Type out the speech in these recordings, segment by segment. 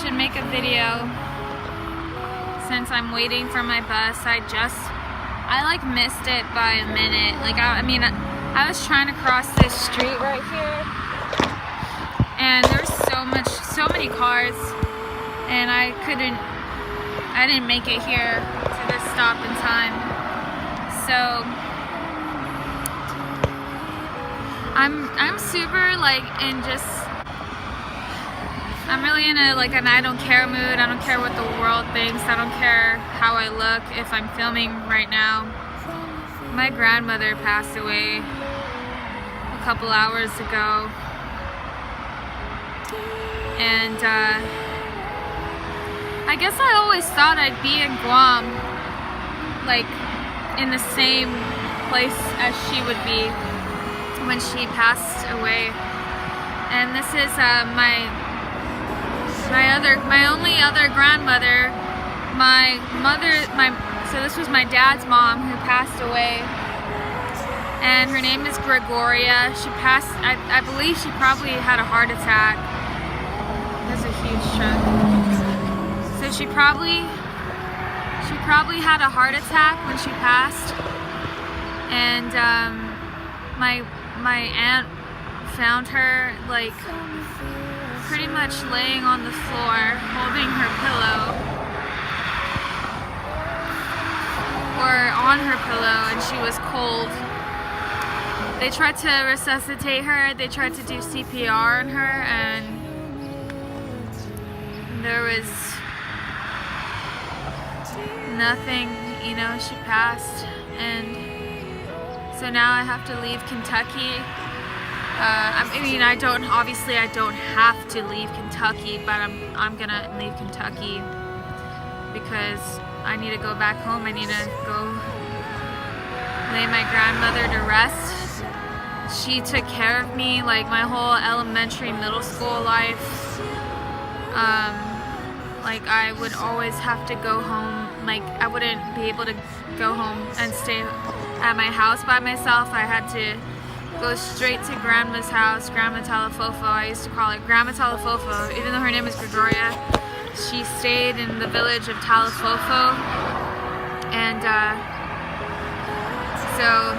should make a video since I'm waiting for my bus. I like missed it by a minute. Like I was trying to cross this street right here, and there's so many cars, and I didn't make it here to this stop in time. So I'm super like I'm really in an I don't care mood. I don't care what the world thinks. I don't care how I look if I'm filming right now. My grandmother passed away a couple hours ago, and I guess I always thought I'd be in Guam, like in the same place as she would be when she passed away. And this is my only other grandmother. So this was my dad's mom who passed away, and her name is Gregoria. She passed, I believe she probably had a heart attack. There's a huge truck. So she probably had a heart attack when she passed, and my aunt found her like pretty much laying on the floor holding her pillow, or on her pillow, and she was cold. They tried to resuscitate her, they tried to do CPR on her, and there was nothing, you know, she passed. And so now I have to leave Kentucky. I don't have to leave Kentucky, but I'm gonna leave Kentucky because I need to go back home. I need to go lay my grandmother to rest. She took care of me like my whole elementary, middle school life. Like I would always have to go home. Like I wouldn't be able to go home and stay at my house by myself. I had to go straight to Grandma's house, Grandma Talafofo. I used to call her Grandma Talafofo, even though her name is Gregoria. She stayed in the village of Talafofo, and so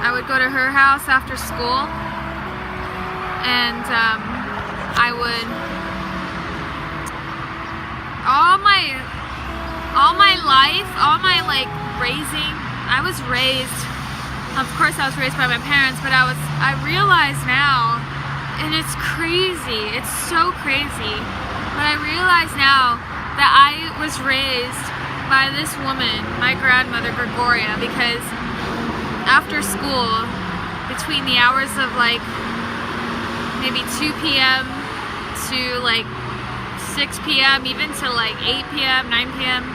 I would go to her house after school, and I would all my life, all my like raising, I was raised. Of course, I was raised by my parents, but I realize now, and it's crazy, it's so crazy, but I realize now that I was raised by this woman, my grandmother Gregoria, because after school, between the hours of like maybe 2 p.m. to like 6 p.m., even to like 8 p.m., 9 p.m.,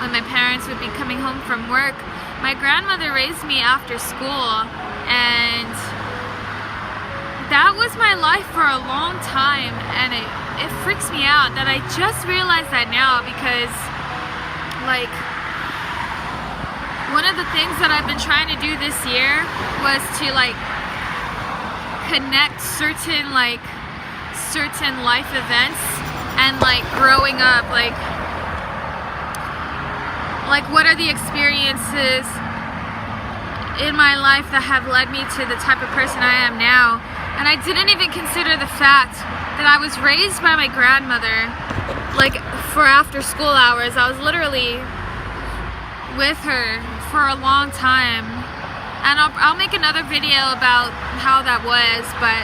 when my parents would be coming home from work, my grandmother raised me after school, and that was my life for a long time, and it freaks me out that I just realized that now, because like one of the things that I've been trying to do this year was to like connect certain life events and like growing up, like what are the experiences in my life that have led me to the type of person I am now. And I didn't even consider the fact that I was raised by my grandmother, like for after school hours. I was literally with her for a long time, and I'll make another video about how that was, but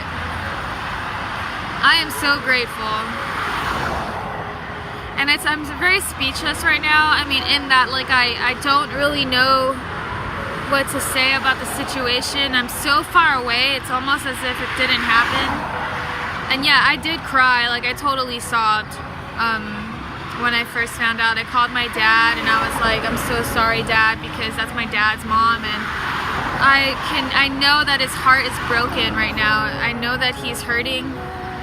I am so grateful. And I'm very speechless right now. I mean, in that like I don't really know what to say about the situation. I'm so far away, it's almost as if it didn't happen. And yeah, I did cry, like I totally sobbed when I first found out. I called my dad and I was like, I'm so sorry, Dad, because that's my dad's mom, and I know that his heart is broken right now. I know that he's hurting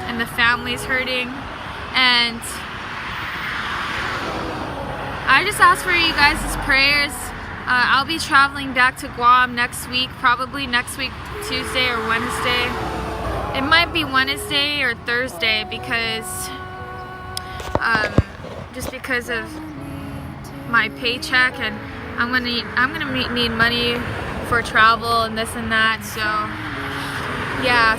and the family's hurting, and I just ask for you guys' prayers. I'll be traveling back to Guam next week, probably next week, Tuesday or Wednesday. It might be Wednesday or Thursday because just because of my paycheck, and I'm gonna need money for travel and this and that. So yeah,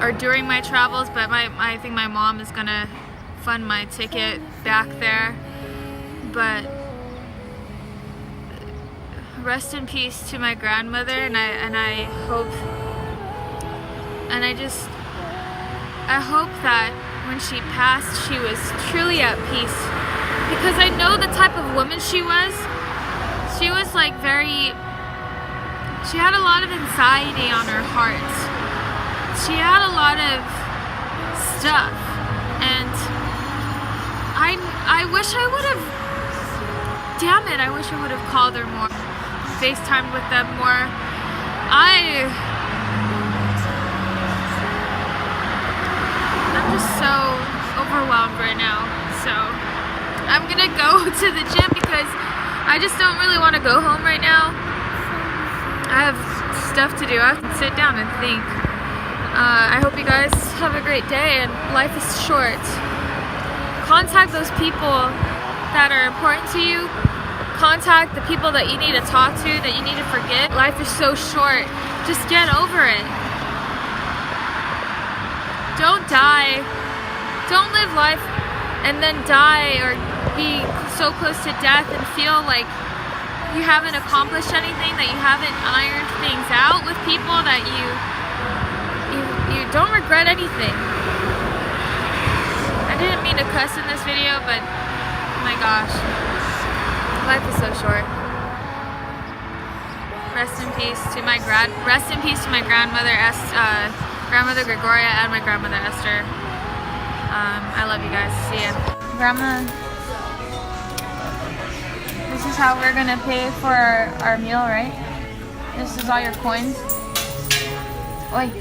or during my travels, but I think my mom is gonna fund my ticket back there. But rest in peace to my grandmother, and I hope that when she passed, she was truly at peace, because I know the type of woman she was. She was like she had a lot of anxiety on her heart. She had a lot of stuff, and I wish I would have, damn it, I wish I would have called her more, FaceTimed with them more. I'm just so overwhelmed right now. So I'm gonna go to the gym because I just don't really want to go home right now. I have stuff to do. I have to sit down and think. I hope you guys have a great day, and life is short. Contact those people that are important to you. Contact the people that you need to talk to, that you need to forget. Life is so short. Just get over it. Don't die. Don't live life and then die, or be so close to death and feel like you haven't accomplished anything, that you haven't ironed things out with people, that you don't regret anything. I didn't mean to cuss in this video, but oh my gosh, life is so short. Rest in peace to my grandmother, grandmother Gregoria, and my grandmother Esther. I love you guys. See ya. Grandma, this is how we're gonna pay for our meal, right? This is all your coins. Oi.